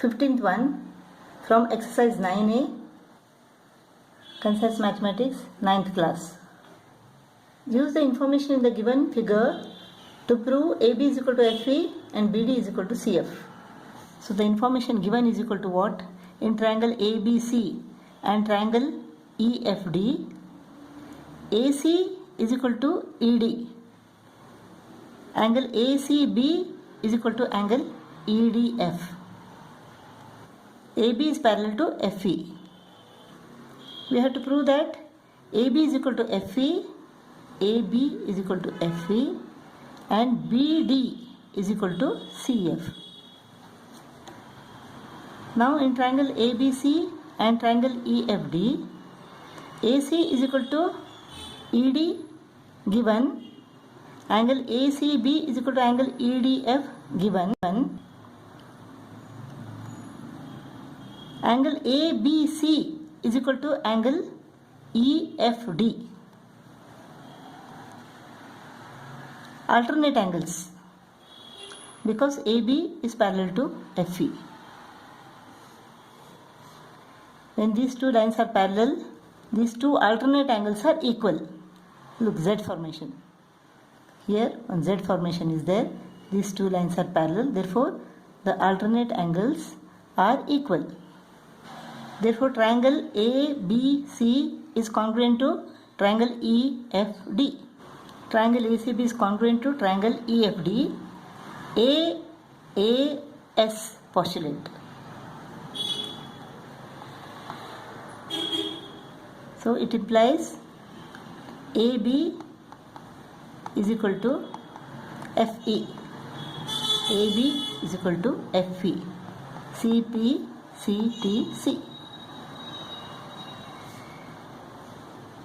15th one from exercise 9A, Concise Mathematics, 9th class. Use the information in the given figure to prove AB is equal to FE and BD is equal to CF. So the information given is equal to what? In triangle ABC and triangle EFD, AC is equal to ED. Angle ACB is equal to angle EDF. AB is parallel to FE. We have to prove that AB is equal to FE, AB is equal to FE and BD is equal to CF. Now in triangle ABC and triangle EFD, AC is equal to ED given, angle ACB is equal to angle EDF given, angle ABC is equal to angle EFD. Alternate angles because AB is parallel to FE. When these two lines are parallel, these two alternate angles are equal. Look, Z formation. Here one Z formation is there. These two lines are parallel. Therefore, the alternate angles are equal. Therefore, triangle ABC is congruent to triangle EFD. Triangle ACB is congruent to triangle EFD. AAS postulate. So it implies AB is equal to FE. AB is equal to FE. CP, CTC.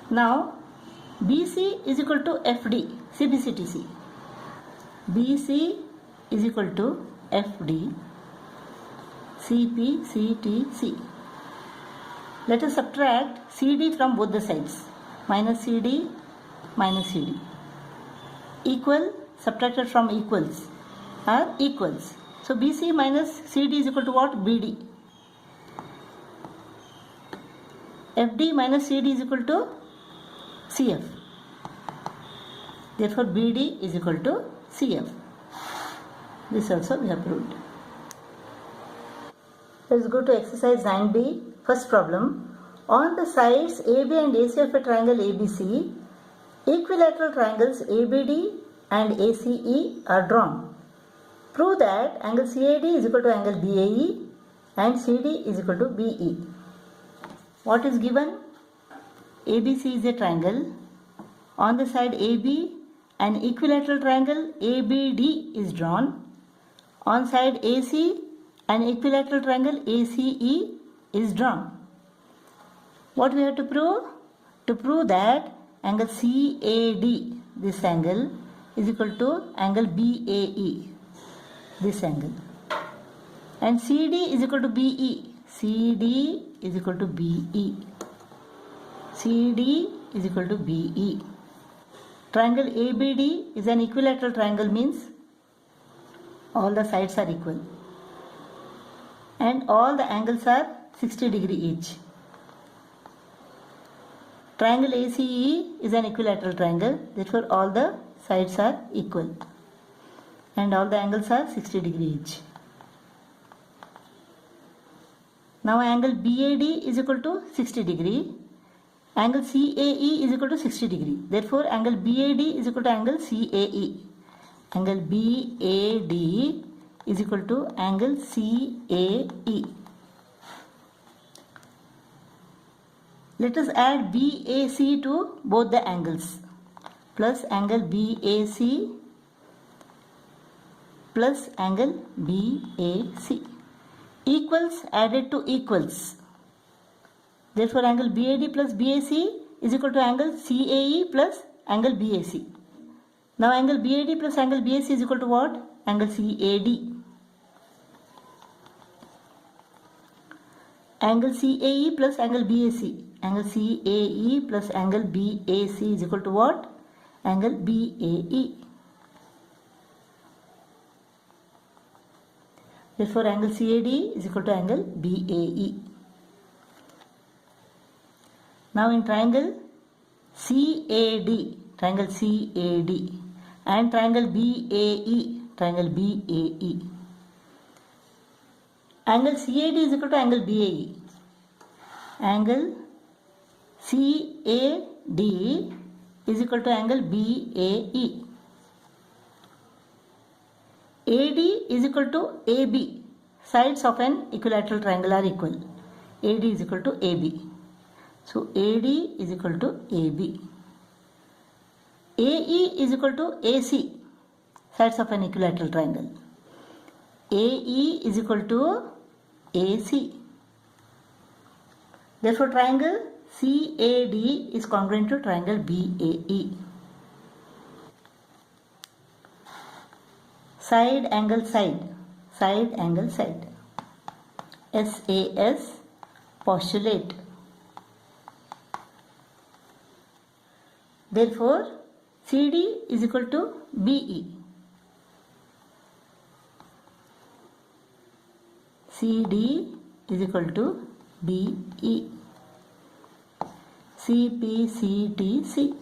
Now BC is equal to FD. CBCTC. BC is equal to FD. CP, CTC. Let us subtract CD from both the sides. Minus CD, minus CD. Equal subtracted from equals are equals. So BC minus CD is equal to what? BD. FD minus CD is equal to CF. Therefore BD is equal to CF. This also we have proved. Let's go to exercise 9B. First problem. On the sides AB and AC of a triangle ABC, equilateral triangles ABD and ACE are drawn. Prove that angle CAD is equal to angle BAE and CD is equal to BE. What is given? ABC is a triangle. On the side AB, an equilateral triangle ABD is drawn. On side AC, an equilateral triangle ACE is drawn. What we have to prove? To prove that angle CAD, this angle, is equal to angle BAE, this angle. And CD is equal to BE. CD is equal to BE. CD is equal to BE. Triangle ABD is an equilateral triangle, means all the sides are equal. And all the angles are 60 degree each. Triangle ACE is an equilateral triangle, therefore all the sides are equal. And all the angles are 60 degree each. Now angle BAD is equal to 60 degree. Angle CAE is equal to 60 degree. Therefore angle BAD is equal to angle CAE. Angle BAD is equal to angle CAE. Let us add BAC to both the angles. Plus angle BAC plus angle BAC. Equals added to equals. Therefore angle BAD plus BAC is equal to angle CAE plus angle BAC. Now angle BAD plus angle BAC is equal to what? Angle CAD. Angle CAE plus angle BAC. Angle CAE plus angle BAC is equal to what? Angle BAE. Therefore, angle CAD is equal to angle BAE. Now in triangle CAD and triangle BAE, angle CAD is equal to angle BAE. Angle CAD is equal to angle BAE. AD is equal to AB. Sides of an equilateral triangle are equal. AD is equal to AB. So AD is equal to AB. AE is equal to AC. Sides of an equilateral triangle. AE is equal to AC. Therefore, triangle CAD is congruent to triangle BAE. Side angle side. SAS postulate. Therefore, CD is equal to BE. CD is equal to BE. CPCTC.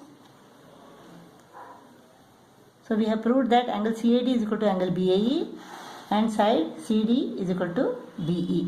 So we have proved that angle CAD is equal to angle BAE and side CD is equal to BE.